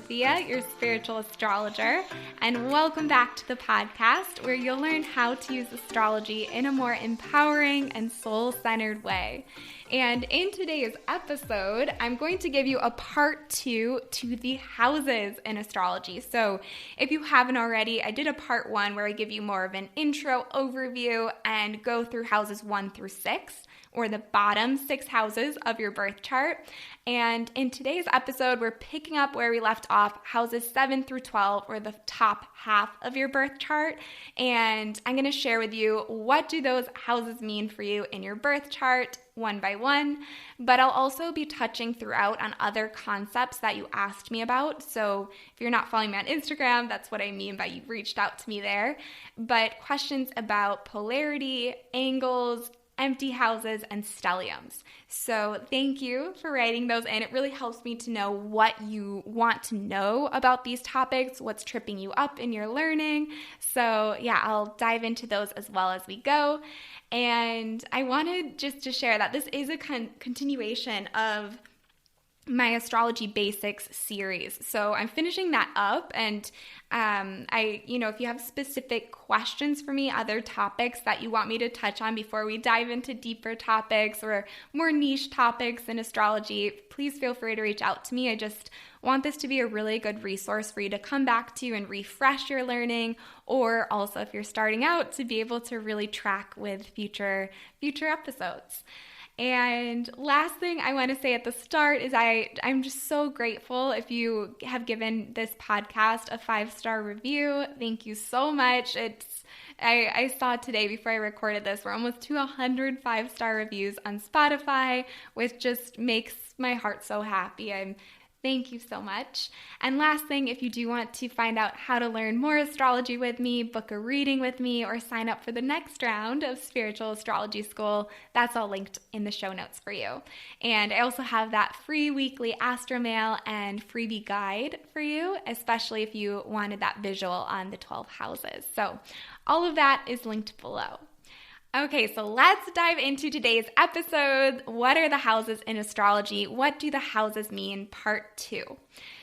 Sophia, your spiritual astrologer, and welcome back to the podcast where you'll learn how to use astrology in a more empowering and soul-centered way. And in today's episode, I'm going to give you a part 2 to the houses in astrology. So if you haven't already, I did a part 1 where I give you more of an intro overview and go through houses 1 through 6, or the bottom 6 houses of your birth chart. And in today's episode, we're picking up where we left off, houses 7 through 12, or the top half of your birth chart. And I'm going to share with you what do those houses mean for you in your birth chart, one by one, but I'll also be touching throughout on other concepts that you asked me about. So if you're not following me on Instagram, that's what I mean by you reached out to me there. But questions about polarity, angles, empty houses, and stelliums. So thank you for writing those in. It really helps me to know what you want to know about these topics, what's tripping you up in your learning. So yeah, I'll dive into those as well as we go. And I wanted just to share that this is a continuation of my Astrology Basics series. So I'm finishing that up, and if you have specific questions for me, other topics that you want me to touch on before we dive into deeper topics or more niche topics in astrology, please feel free to reach out to me. I just want this to be a really good resource for you to come back to and refresh your learning, or also if you're starting out, to be able to really track with future episodes. And last thing I want to say at the start is I'm just so grateful if you have given this podcast a 5-star review. Thank you so much. I saw today before I recorded this, we're almost to 100 5-star reviews on Spotify, which just makes my heart so happy. Thank you so much. And last thing, if you do want to find out how to learn more astrology with me, book a reading with me, or sign up for the next round of Spiritual Astrology School, that's all linked in the show notes for you. And I also have that free weekly Astro Mail and freebie guide for you, especially if you wanted that visual on the 12 houses. So all of that is linked below. Okay, so let's dive into today's episode. What are the houses in astrology? What do the houses mean? Part 2.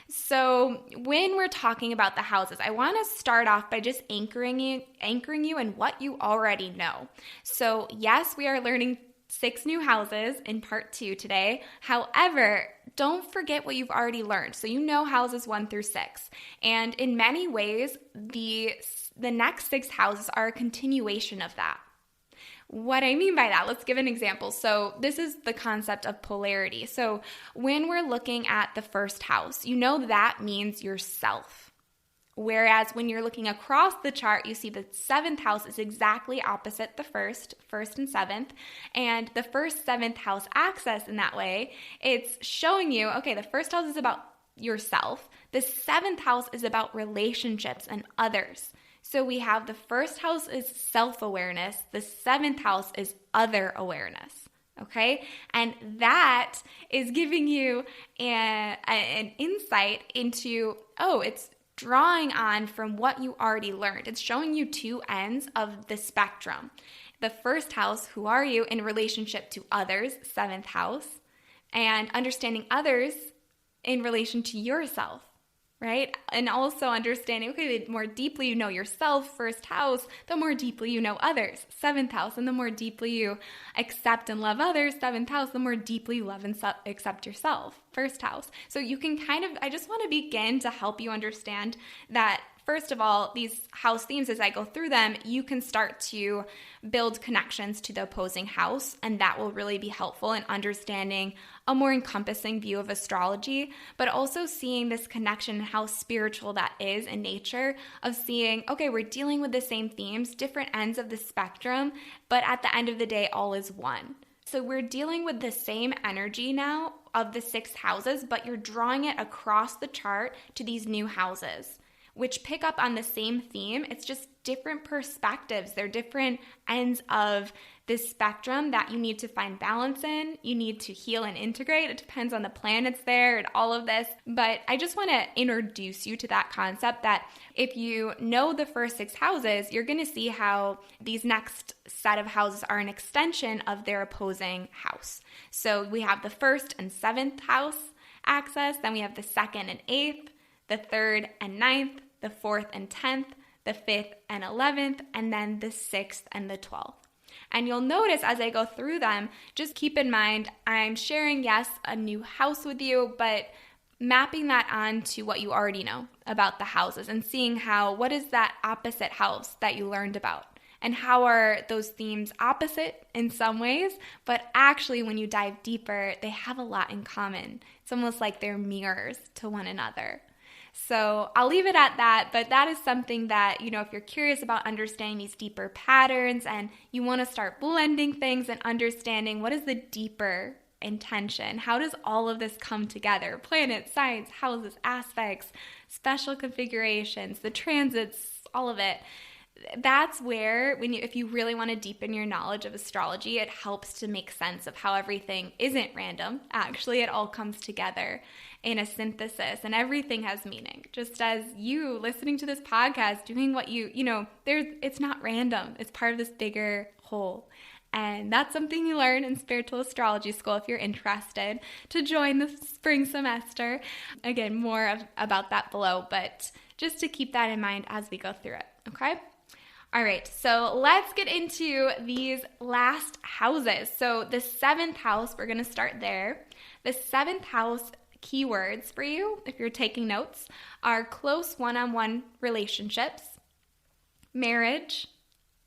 So when we're talking about the houses, I want to start off by just anchoring you in what you already know. So yes, we are learning 6 new houses in part 2 today. However, don't forget what you've already learned. So you know houses 1 through 6. And in many ways, the next 6 houses are a continuation of that. What I mean by that, let's give an example. So this is the concept of polarity. So when we're looking at the first house, you know that means yourself. Whereas when you're looking across the chart, you see the 7th house is exactly opposite the first and 7th. And the first 7th house axis in that way, it's showing you, okay, the first house is about yourself. The 7th house is about relationships and others. So we have the first house is self-awareness. The 7th house is other awareness. Okay? And that is giving you an insight into, it's drawing on from what you already learned. It's showing you 2 ends of the spectrum. The first house, who are you in relationship to others, 7th house, and understanding others in relation to yourself. Right? And also understanding, okay, the more deeply you know yourself, first house, the more deeply you know others, 7th house. And the more deeply you accept and love others, 7th house, the more deeply you love and accept yourself, first house. So you can I just want to begin to help you understand that, first of all, these house themes, as I go through them, you can start to build connections to the opposing house, and that will really be helpful in understanding a more encompassing view of astrology, but also seeing this connection and how spiritual that is in nature, of seeing, okay, we're dealing with the same themes, different ends of the spectrum, but at the end of the day, all is one. So we're dealing with the same energy now of the 6 houses, but you're drawing it across the chart to these new houses, which pick up on the same theme. It's just different perspectives. They're different ends of this spectrum that you need to find balance in. You need to heal and integrate. It depends on the planets there and all of this. But I just want to introduce you to that concept that if you know the first 6 houses, you're going to see how these next set of houses are an extension of their opposing house. So we have the 1st and 7th house axis, then we have the 2nd and 8th, the 3rd and 9th, the 4th and 10th, the 5th and 11th, and then the 6th and the 12th. And you'll notice as I go through them, just keep in mind, I'm sharing, yes, a new house with you, but mapping that onto what you already know about the houses and seeing what is that opposite house that you learned about? And how are those themes opposite in some ways, but actually when you dive deeper, they have a lot in common. It's almost like they're mirrors to one another. So I'll leave it at that, but that is something that, if you're curious about understanding these deeper patterns and you want to start blending things and understanding what is the deeper intention, how does all of this come together? Planets, signs, houses, aspects, special configurations, the transits, all of it. That's where, if you really want to deepen your knowledge of astrology, it helps to make sense of how everything isn't random. Actually, it all comes together in a synthesis, and everything has meaning. Just as you listening to this podcast, doing what it's not random. It's part of this bigger whole. And that's something you learn in Spiritual Astrology School if you're interested to join the spring semester. Again, more about that below, but just to keep that in mind as we go through it, okay? All right, so let's get into these last houses. So the 7th house, we're going to start there. The 7th house keywords for you, if you're taking notes, are close one-on-one relationships, marriage,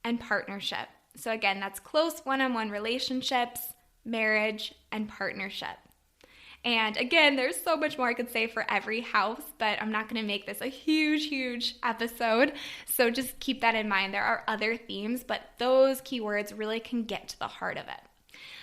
and partnership. So again, that's close one-on-one relationships, marriage, and partnership. And again, there's so much more I could say for every house, but I'm not going to make this a huge, huge episode. So just keep that in mind. There are other themes, but those keywords really can get to the heart of it.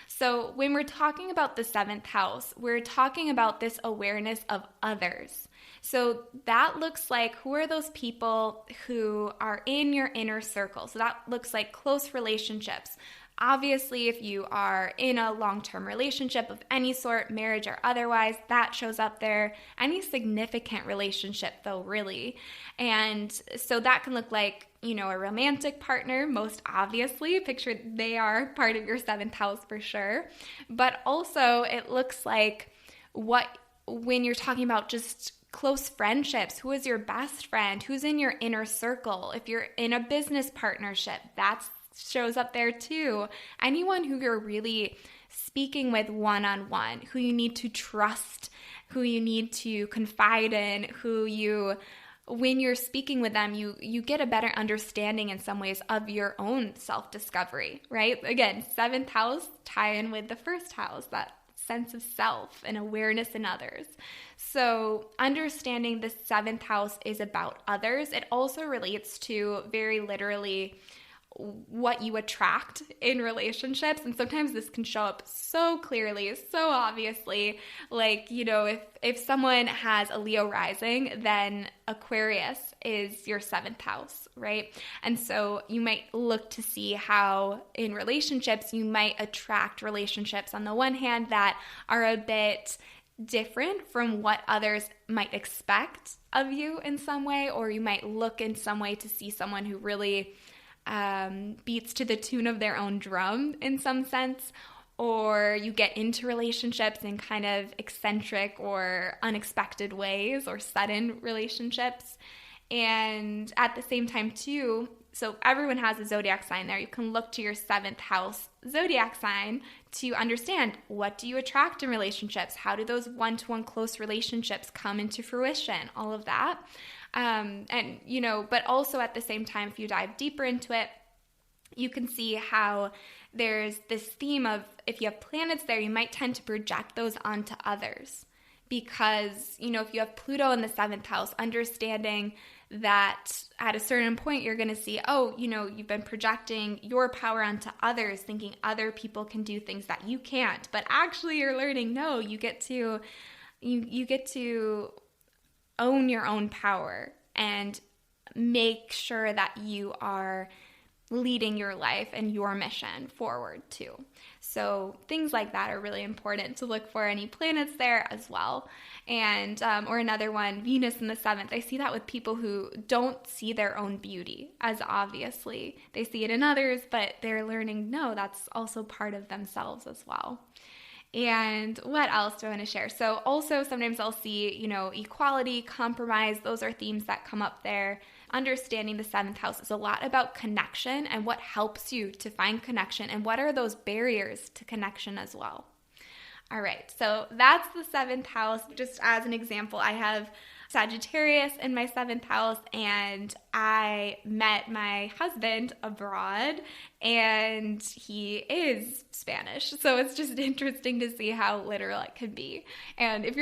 So when we're talking about the 7th house, we're talking about this awareness of others. So that looks like, who are those people who are in your inner circle? So that looks like close relationships. Obviously, if you are in a long-term relationship of any sort, marriage or otherwise, that shows up there. Any significant relationship, though, really. And so that can look like, a romantic partner, most obviously. Picture they are part of your 7th house for sure. But also, it looks like when you're talking about just close friendships, who is your best friend? Who's in your inner circle? If you're in a business partnership, that shows up there too. Anyone who you're really speaking with one-on-one, who you need to trust, who you need to confide in, when you're speaking with them, you get a better understanding in some ways of your own self-discovery, right? Again, 7th house tie in with the 1st house, that sense of self and awareness in others. So understanding the 7th house is about others. It also relates to very literally what you attract in relationships. And sometimes this can show up so clearly, so obviously, like, if someone has a Leo rising, then Aquarius is your 7th house, right? And so you might look to see how in relationships, you might attract relationships on the one hand that are a bit different from what others might expect of you in some way, or you might look in some way to see someone who really beats to the tune of their own drum in some sense, or you get into relationships in kind of eccentric or unexpected ways, or sudden relationships. And at the same time too, so everyone has a zodiac sign there. You can look to your 7th house zodiac sign to understand, what do you attract in relationships? How do those one-to-one close relationships come into fruition? All of that. But also at the same time, if you dive deeper into it, you can see how there's this theme of, if you have planets there, you might tend to project those onto others. Because, if you have Pluto in the 7th house, understanding that at a certain point you're going to see, you've been projecting your power onto others, thinking other people can do things that you can't. But actually you're learning, no, you get to own your own power and make sure that you are leading your life and your mission forward too. So things like that are really important to look for. Any planets there as well. And or another one, Venus in the 7th. I see that with people who don't see their own beauty as obviously. They see it in others, but they're learning, no, that's also part of themselves as well. And what else do I want to share? So also sometimes I'll see, equality, compromise. Those are themes that come up there. Understanding the 7th house is a lot about connection and what helps you to find connection and what are those barriers to connection as well. All right, so that's the 7th house. Just as an example, I have Sagittarius in my 7th house, and I met my husband abroad, and he is Spanish. So it's just interesting to see how literal it can be. And if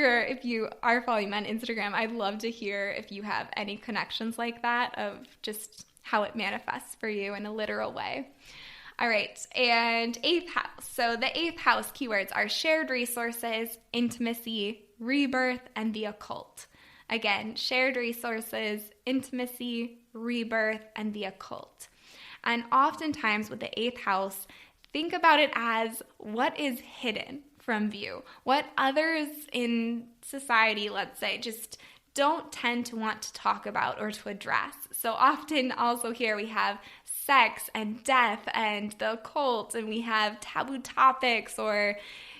you are following me on Instagram, I'd love to hear if you have any connections like that of just how it manifests for you in a literal way. All right, and 8th house. So the 8th house keywords are shared resources, intimacy, rebirth, and the occult. Again, shared resources, intimacy, rebirth, and the occult. And oftentimes with the 8th house, think about it as what is hidden from view. What others in society, let's say, just don't tend to want to talk about or to address. So often also here we have sex and death and the occult, and we have taboo topics or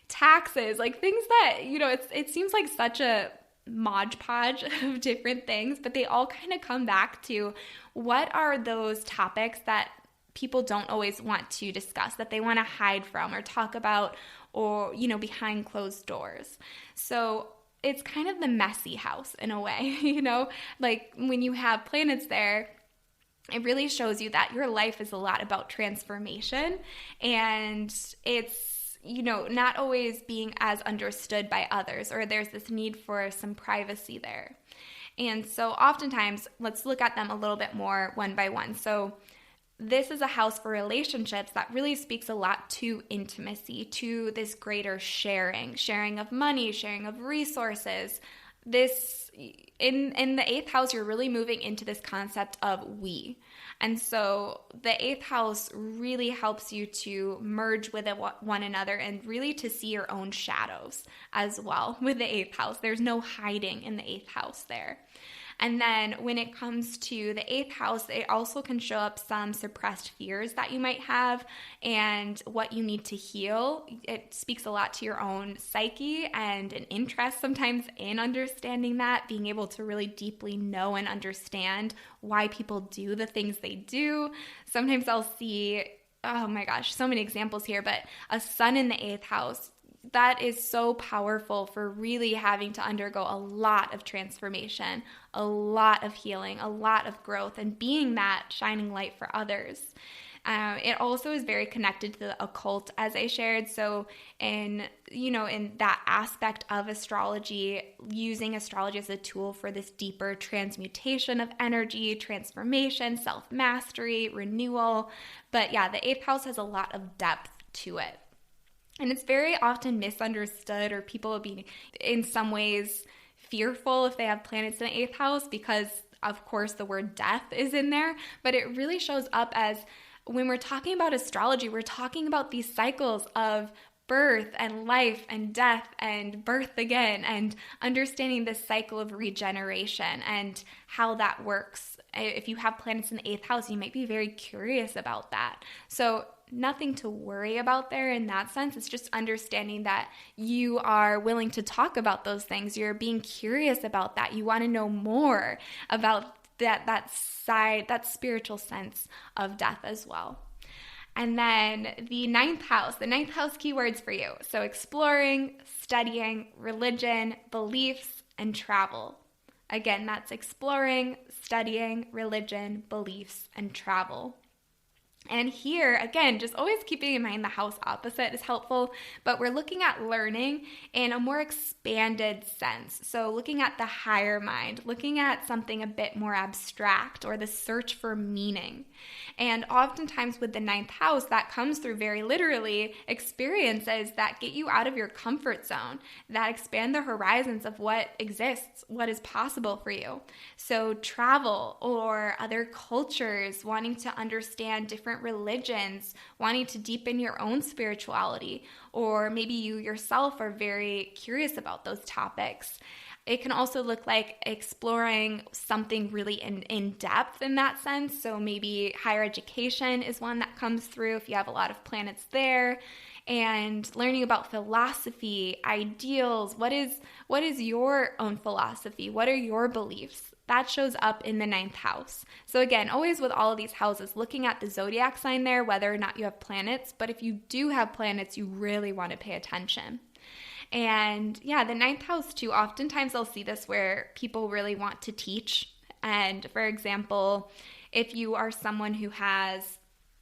taxes, like things that, it seems like such a Mod Podge of different things, but they all kind of come back to what are those topics that people don't always want to discuss, that they want to hide from or talk about, or, behind closed doors. So it's kind of the messy house in a way, like when you have planets there, it really shows you that your life is a lot about transformation, and it's not always being as understood by others, or there's this need for some privacy there. And so oftentimes, let's look at them a little bit more one by one. So this is a house for relationships that really speaks a lot to intimacy, to this greater sharing of money, sharing of resources. This, in the 8th house, you're really moving into this concept of we. And so the 8th house really helps you to merge with one another and really to see your own shadows as well with the 8th house. There's no hiding in the 8th house there. And then when it comes to the 8th house, it also can show up some suppressed fears that you might have and what you need to heal. It speaks a lot to your own psyche and an interest sometimes in understanding that, being able to really deeply know and understand why people do the things they do. Sometimes I'll see, oh my gosh, so many examples here, but a sun in the 8th house, that is so powerful for really having to undergo a lot of transformation, a lot of healing, a lot of growth, and being that shining light for others. It also is very connected to the occult, as I shared. So in that aspect of astrology, using astrology as a tool for this deeper transmutation of energy, transformation, self-mastery, renewal. But yeah, the 8th house has a lot of depth to it. And it's very often misunderstood, or people will be in some ways fearful if they have planets in the 8th house because, of course, the word death is in there. But it really shows up as when we're talking about astrology, we're talking about these cycles of birth and life and death and birth again, and understanding this cycle of regeneration and how that works. If you have planets in the 8th house, you might be very curious about that. So nothing to worry about there in that sense. It's just understanding that you are willing to talk about those things. You're being curious about that. You want to know more about that side, that spiritual sense of death as well. And then the 9th house keywords for you. So exploring, studying, religion, beliefs, and travel. Again, that's exploring, studying, religion, beliefs, and travel. And here, again, just always keeping in mind the house opposite is helpful, but we're looking at learning in a more expanded sense. So looking at the higher mind, looking at something a bit more abstract, or the search for meaning. And oftentimes with the 9th house, that comes through very literally experiences that get you out of your comfort zone, that expand the horizons of what exists, what is possible for you. So travel or other cultures, wanting to understand different religions, wanting to deepen your own spirituality, or maybe you yourself are very curious about those topics. It can also look like exploring something really in depth in that sense. So maybe higher education is one that comes through if you have a lot of planets there. And learning about philosophy, ideals, what is your own philosophy? What are your beliefs? That shows up in the 9th house. So again, always with all of these houses, looking at the zodiac sign there, whether or not you have planets. But if you do have planets, you really want to pay attention. And yeah, the 9th house too, oftentimes I'll see this where people really want to teach. And for example, if you are someone who has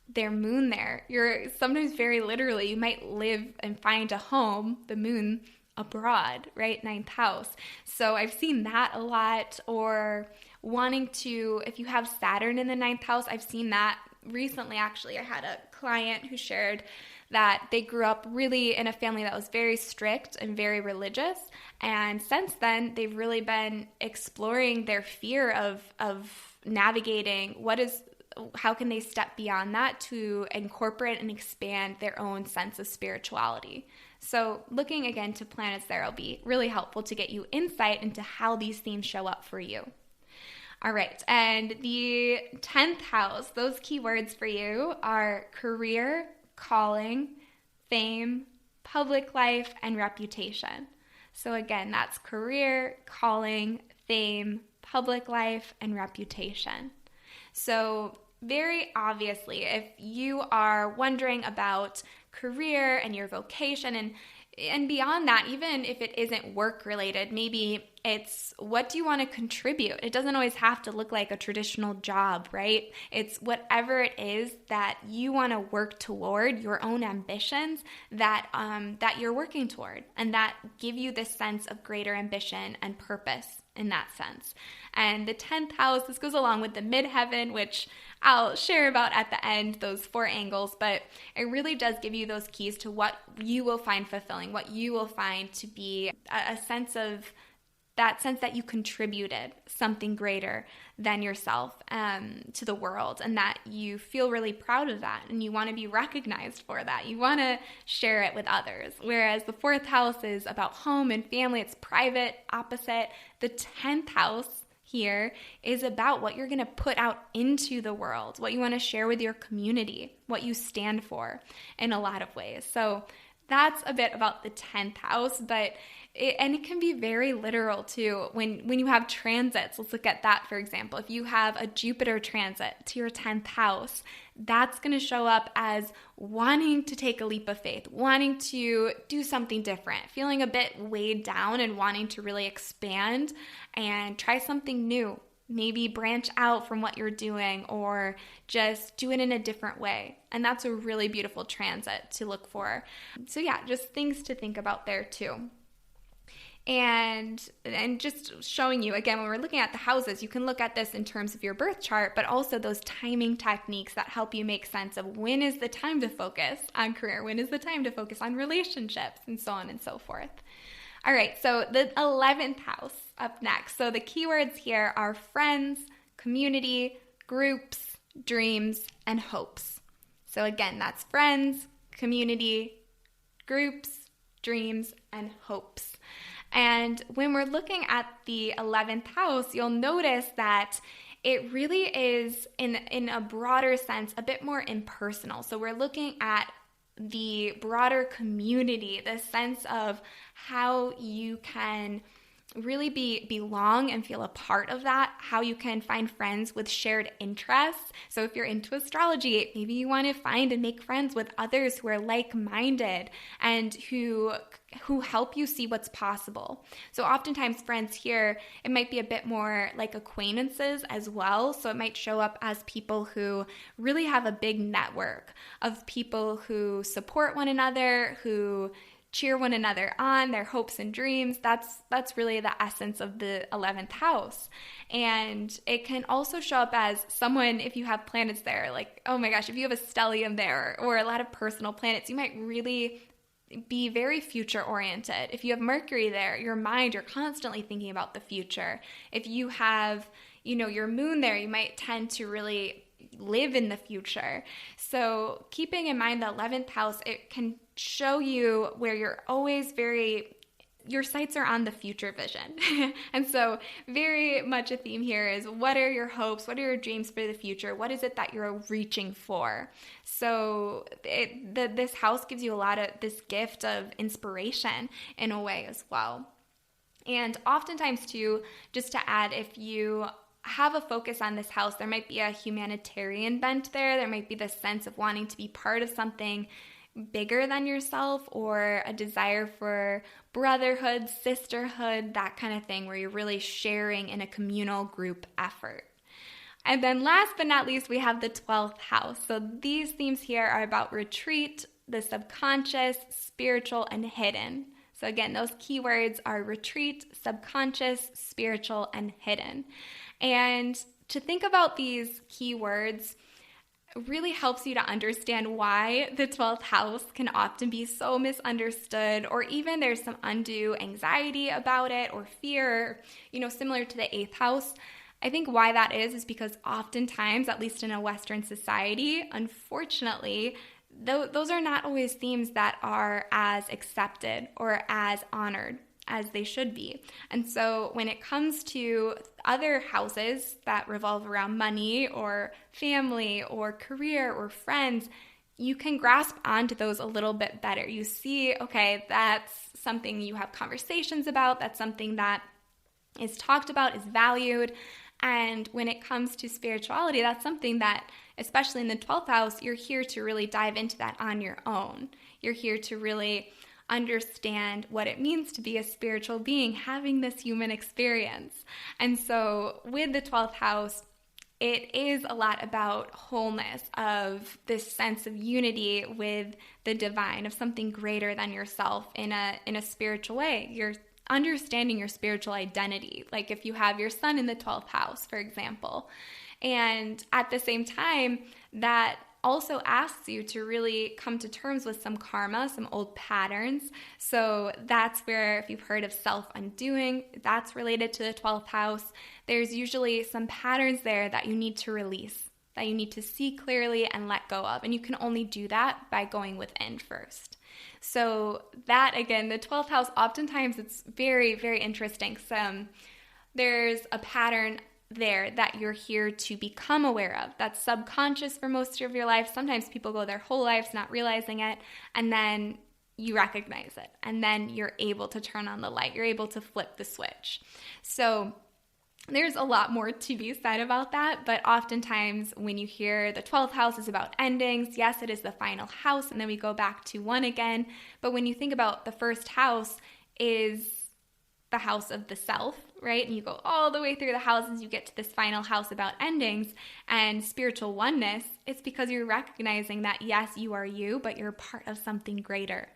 their moon there, you're sometimes very literally, you might live and find a home, the moon, abroad, right? 9th house. So I've seen that a lot. Or wanting to, if you have Saturn in the 9th house, I've seen that recently. Actually, I had a client who shared that they grew up really in a family that was very strict and very religious. And since then, they've really been exploring their fear of navigating how can they step beyond that to incorporate and expand their own sense of spirituality. So looking again to planets there will be really helpful to get you insight into how these themes show up for you. All right, and the 10th house, those keywords for you are career, calling, fame, public life, and reputation. So again, that's career, calling, fame, public life, and reputation. So very obviously, if you are wondering about career and your vocation and beyond that, even if it isn't work related, maybe it's what do you want to contribute? It doesn't always have to look like a traditional job, right? It's whatever it is that you want to work toward, your own ambitions that you're working toward, and that give you this sense of greater ambition and purpose in that sense. And the 10th house, this goes along with the midheaven, which I'll share about at the end, those 4 angles, but it really does give you those keys to what you will find fulfilling, what you will find to be a sense of that sense that you contributed something greater than yourself to the world, and that you feel really proud of that, and you want to be recognized for that. You want to share it with others. Whereas the 4th house is about home and family. It's private, opposite. The 10th house here is about what you're going to put out into the world, what you want to share with your community, what you stand for in a lot of ways. So that's a bit about the 10th house, but it can be very literal too. When you have transits, let's look at that for example. If you have a Jupiter transit to your 10th house, that's going to show up as wanting to take a leap of faith, wanting to do something different, feeling a bit weighed down and wanting to really expand and try something new. Maybe branch out from what you're doing or just do it in a different way. And that's a really beautiful transit to look for. So yeah, just things to think about there too. And just showing you, again, when we're looking at the houses, you can look at this in terms of your birth chart, but also those timing techniques that help you make sense of when is the time to focus on career, when is the time to focus on relationships, and so on and so forth. All right, so the 11th house up next. So the keywords here are friends, community, groups, dreams, and hopes. So again, that's friends, community, groups, dreams, and hopes. And when we're looking at the 11th house, you'll notice that it really is, in a broader sense, a bit more impersonal. So we're looking at the broader community, the sense of how you can really belong and feel a part of that, how you can find friends with shared interests. So if you're into astrology, maybe you want to find and make friends with others who are like-minded and who help you see what's possible. So oftentimes friends here, it might be a bit more like acquaintances as well. So it might show up as people who really have a big network of people who support one another, who cheer one another on, their hopes and dreams. That's really the essence of the 11th house. And it can also show up as someone, if you have planets there, like, oh my gosh, if you have a stellium there or a lot of personal planets, you might really be very future oriented. If you have Mercury there, your mind, you're constantly thinking about the future. If you have, your moon there, you might tend to really live in the future. So keeping in mind the 11th house, it can show you where you're always very your sights are on the future vision. And so very much a theme here is, what are your hopes? What are your dreams for the future? What is it that you're reaching for? So this house gives you a lot of this gift of inspiration in a way as well. And oftentimes too, just to add, if you have a focus on this house, there might be a humanitarian bent there. There might be this sense of wanting to be part of something bigger than yourself, or a desire for brotherhood, sisterhood, that kind of thing, where you're really sharing in a communal group effort. And then last but not least, we have the 12th house. So these themes here are about retreat, the subconscious, spiritual, and hidden. So again, those keywords are retreat, subconscious, spiritual, and hidden. And to think about these keywords really helps you to understand why the 12th house can often be so misunderstood, or even there's some undue anxiety about it or fear, similar to the 8th house. I think why that is because oftentimes, at least in a Western society, unfortunately, those are not always themes that are as accepted or as honored as they should be. And so when it comes to other houses that revolve around money or family or career or friends, you can grasp onto those a little bit better. You see, okay, that's something you have conversations about, that's something that is talked about, is valued. And when it comes to spirituality, that's something that, especially in the 12th house, you're here to really dive into that on your own. You're here to really understand what it means to be a spiritual being, having this human experience. And so with the 12th house, it is a lot about wholeness, of this sense of unity with the divine, of something greater than yourself in a spiritual way. You're understanding your spiritual identity, like if you have your sun in the 12th house, for example. And at the same time, that also asks you to really come to terms with some karma, some old patterns. So that's where, if you've heard of self-undoing, that's related to the 12th house. There's usually some patterns there that you need to release, that you need to see clearly and let go of. And you can only do that by going within first. So that, again, the 12th house, oftentimes it's very, very interesting. There's a pattern there that you're here to become aware of. That's subconscious for most of your life. Sometimes people go their whole lives not realizing it, and then you recognize it, and then you're able to turn on the light. You're able to flip the switch. So there's a lot more to be said about that, but oftentimes when you hear the 12th house is about endings, yes, it is the final house, and then we go back to one again. But when you think about the first house is the house of the self, right? And you go all the way through the houses, you get to this final house about endings and spiritual oneness. It's because you're recognizing that, yes, you are you, but you're part of something greater.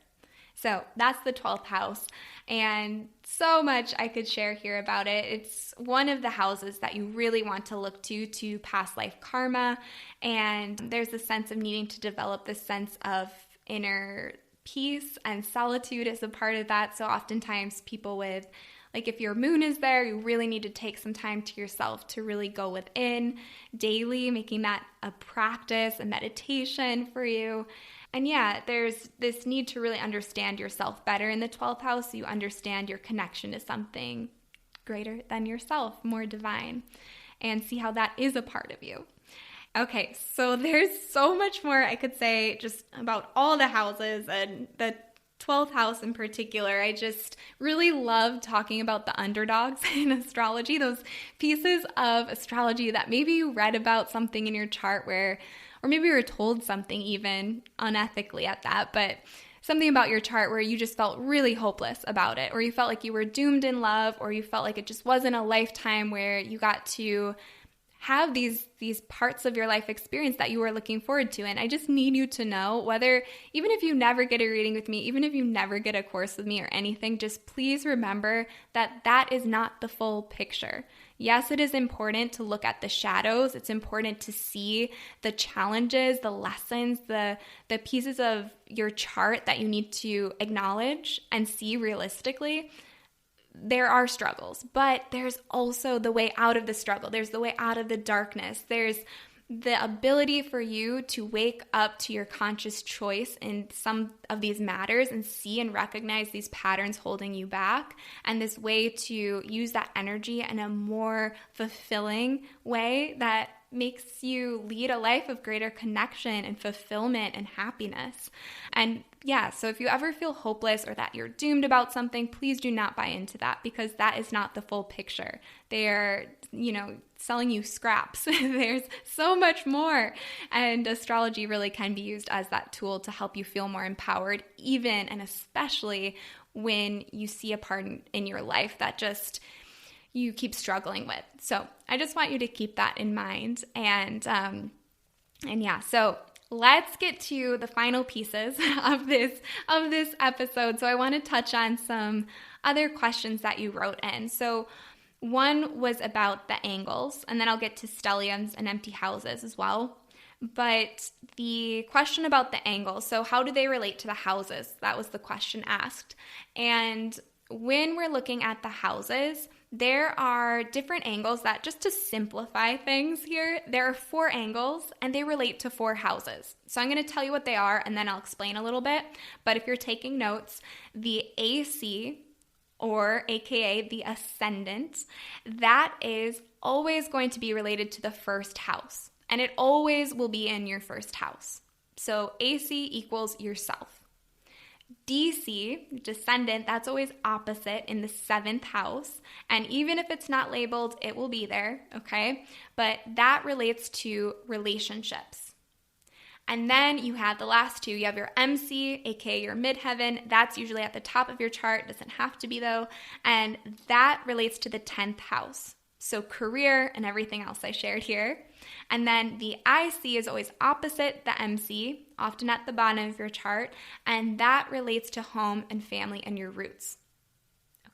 So that's the 12th house, and so much I could share here about it. It's one of the houses that you really want to look to past life karma, and there's a sense of needing to develop this sense of inner peace, and solitude is a part of that. So oftentimes people with, like, if your moon is there, you really need to take some time to yourself to really go within daily, making that a practice, a meditation for you. And yeah, there's this need to really understand yourself better in the 12th house. So you understand your connection to something greater than yourself, more divine, and see how that is a part of you. Okay, so there's so much more I could say just about all the houses and the 12th house in particular. I just really love talking about the underdogs in astrology, those pieces of astrology that maybe you read about something in your chart where, or maybe you were told something even unethically at that, but something about your chart where you just felt really hopeless about it, or you felt like you were doomed in love, or you felt like it just wasn't a lifetime where you got to have these parts of your life experience that you were looking forward to. And I just need you to know, whether, even if you never get a reading with me, even if you never get a course with me or anything, just please remember that that is not the full picture. Yes, it is important to look at the shadows. It's important to see the challenges, the lessons, the pieces of your chart that you need to acknowledge and see realistically. There are struggles, but there's also the way out of the struggle. There's the way out of the darkness. There's the ability for you to wake up to your conscious choice in some of these matters and see and recognize these patterns holding you back, and this way to use that energy in a more fulfilling way that makes you lead a life of greater connection and fulfillment and happiness. And yeah, so if you ever feel hopeless or that you're doomed about something, please do not buy into that, because that is not the full picture. They're, selling you scraps. There's so much more. And astrology really can be used as that tool to help you feel more empowered, even and especially when you see a part in your life that just you keep struggling with. So I just want you to keep that in mind. And yeah, so let's get to the final pieces of this episode. So I want to touch on some other questions that you wrote in. So one was about the angles, and then I'll get to stelliums and empty houses as well. But the question about the angles, so how do they relate to the houses? That was the question asked. And when we're looking at the houses, there are different angles that, just to simplify things here, there are 4 angles and they relate to 4 houses. So I'm going to tell you what they are and then I'll explain a little bit. But if you're taking notes, the AC, or AKA the ascendant, that is always going to be related to the first house. And it always will be in your first house. So AC equals yourself. DC, descendant, that's always opposite in the 7th house. And even if it's not labeled, it will be there, okay? But that relates to relationships. And then you have the last 2. You have your MC, aka your midheaven. That's usually at the top of your chart. Doesn't have to be though. And that relates to the 10th house. So career and everything else I shared here. And then the IC is always opposite the MC, often at the bottom of your chart. And that relates to home and family and your roots.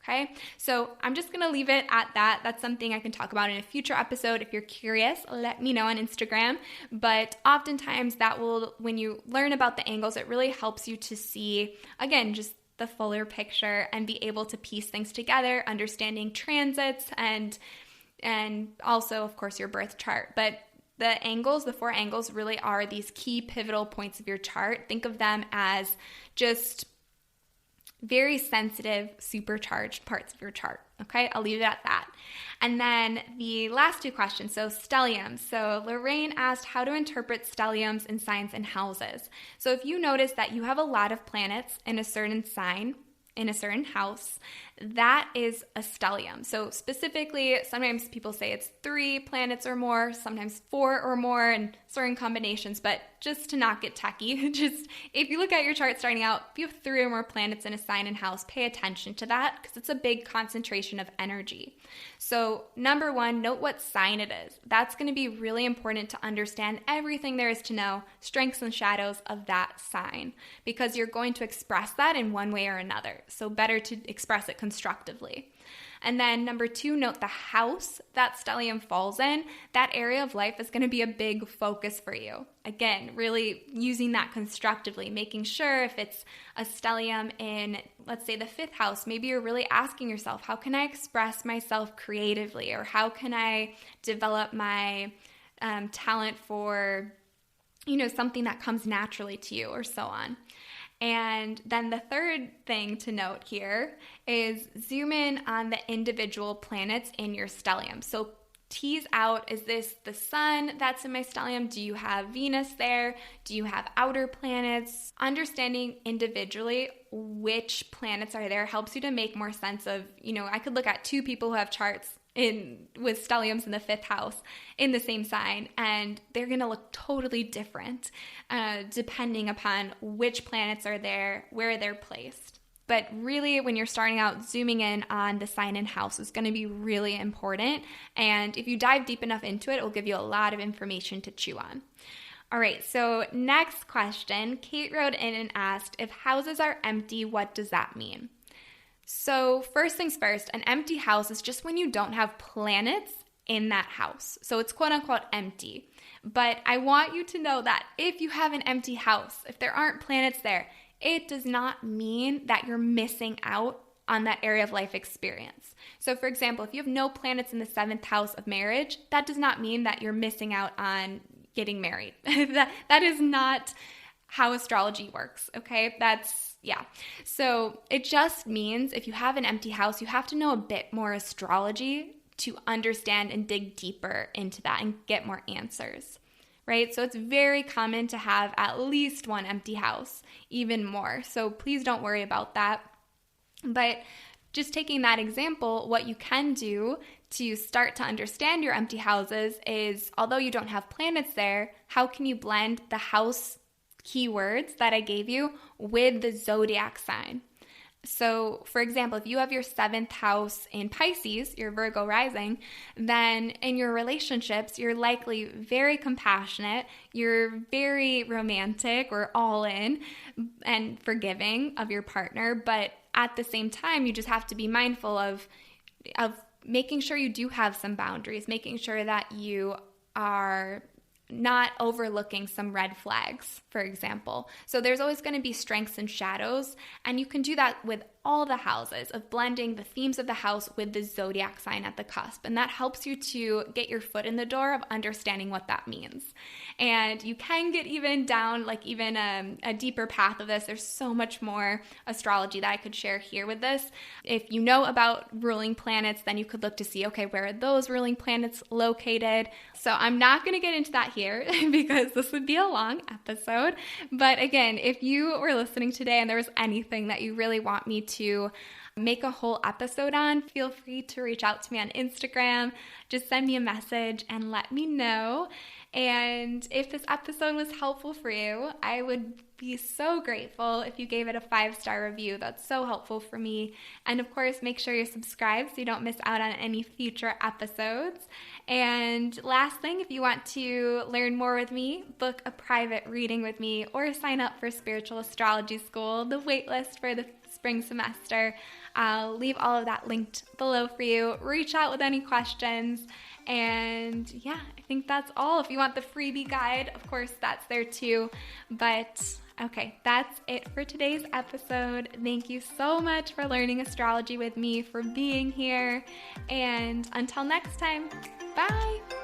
Okay, so I'm just going to leave it at that. That's something I can talk about in a future episode. If you're curious, let me know on Instagram. But oftentimes that will, when you learn about the angles, it really helps you to see, again, just the fuller picture and be able to piece things together, understanding transits and also, of course, your birth chart. But the angles, the 4 angles, really are these key pivotal points of your chart. Think of them as just very sensitive, supercharged parts of your chart. Okay, I'll leave it at that. And then the last 2 questions, so stelliums. So Lorraine asked how to interpret stelliums in signs and houses. So if you notice that you have a lot of planets in a certain sign, in a certain house, that is a stellium. So specifically, sometimes people say it's 3 planets or more, sometimes 4 or more, and certain combinations. But just to not get techie, just if you look at your chart starting out, if you have 3 or more planets in a sign and house, pay attention to that because it's a big concentration of energy. So number 1, note what sign it is. That's going to be really important to understand everything there is to know, strengths and shadows of that sign, because you're going to express that in one way or another. So better to express it constructively. And then number 2, note the house that stellium falls in. That area of life is going to be a big focus for you. Again, really using that constructively, making sure if it's a stellium in, let's say, the 5th house, maybe you're really asking yourself, how can I express myself creatively? Or how can I develop my talent for, something that comes naturally to you, or so on. And then the third thing to note here is zoom in on the individual planets in your stellium. So tease out, is this the sun that's in my stellium? Do you have Venus there? Do you have outer planets? Understanding individually which planets are there helps you to make more sense of, I could look at 2 people who have charts with stelliums in the 5th house in the same sign, and they're going to look totally different depending upon which planets are there, where they're placed. But really, when you're starting out, zooming in on the sign and house is going to be really important. And if you dive deep enough into it, it will give you a lot of information to chew on. All right, so next question. Kate wrote in and asked, if houses are empty, what does that mean? So first things first, an empty house is just when you don't have planets in that house. So it's quote unquote empty. But I want you to know that if you have an empty house, if there aren't planets there, it does not mean that you're missing out on that area of life experience. So for example, if you have no planets in the 7th house of marriage, that does not mean that you're missing out on getting married. That is not how astrology works, okay? So it just means if you have an empty house, you have to know a bit more astrology to understand and dig deeper into that and get more answers, right? So it's very common to have at least one empty house, even more. So please don't worry about that. But just taking that example, what you can do to start to understand your empty houses is, although you don't have planets there, how can you blend the house keywords that I gave you with the zodiac sign? So, for example, if you have your 7th house in Pisces, your Virgo rising, then in your relationships, you're likely very compassionate, you're very romantic or all in and forgiving of your partner, but at the same time, you just have to be mindful of making sure you do have some boundaries, making sure that you are not overlooking some red flags, for example. So there's always going to be strengths and shadows, and you can do that with all the houses, of blending the themes of the house with the zodiac sign at the cusp. And that helps you to get your foot in the door of understanding what that means. And you can get even down, like even a deeper path of this. There's so much more astrology that I could share here with this. If you know about ruling planets, then you could look to see, okay, where are those ruling planets located? So I'm not going to get into that here because this would be a long episode. But again, if you were listening today and there was anything that you really want me to make a whole episode on, feel free to reach out to me on Instagram. Just send me a message and let me know. And if this episode was helpful for you, I would be so grateful if you gave it a 5-star review. That's so helpful for me. And of course, make sure you're subscribed so you don't miss out on any future episodes. And last thing, if you want to learn more with me, book a private reading with me, or sign up for Spiritual Astrology School, the waitlist for the spring semester, I'll leave all of that linked below for you. Reach out with any questions. And yeah, I think that's all. If you want the freebie guide, of course, that's there too. But okay, that's it for today's episode. Thank you so much for learning astrology with me, for being here. And until next time, bye.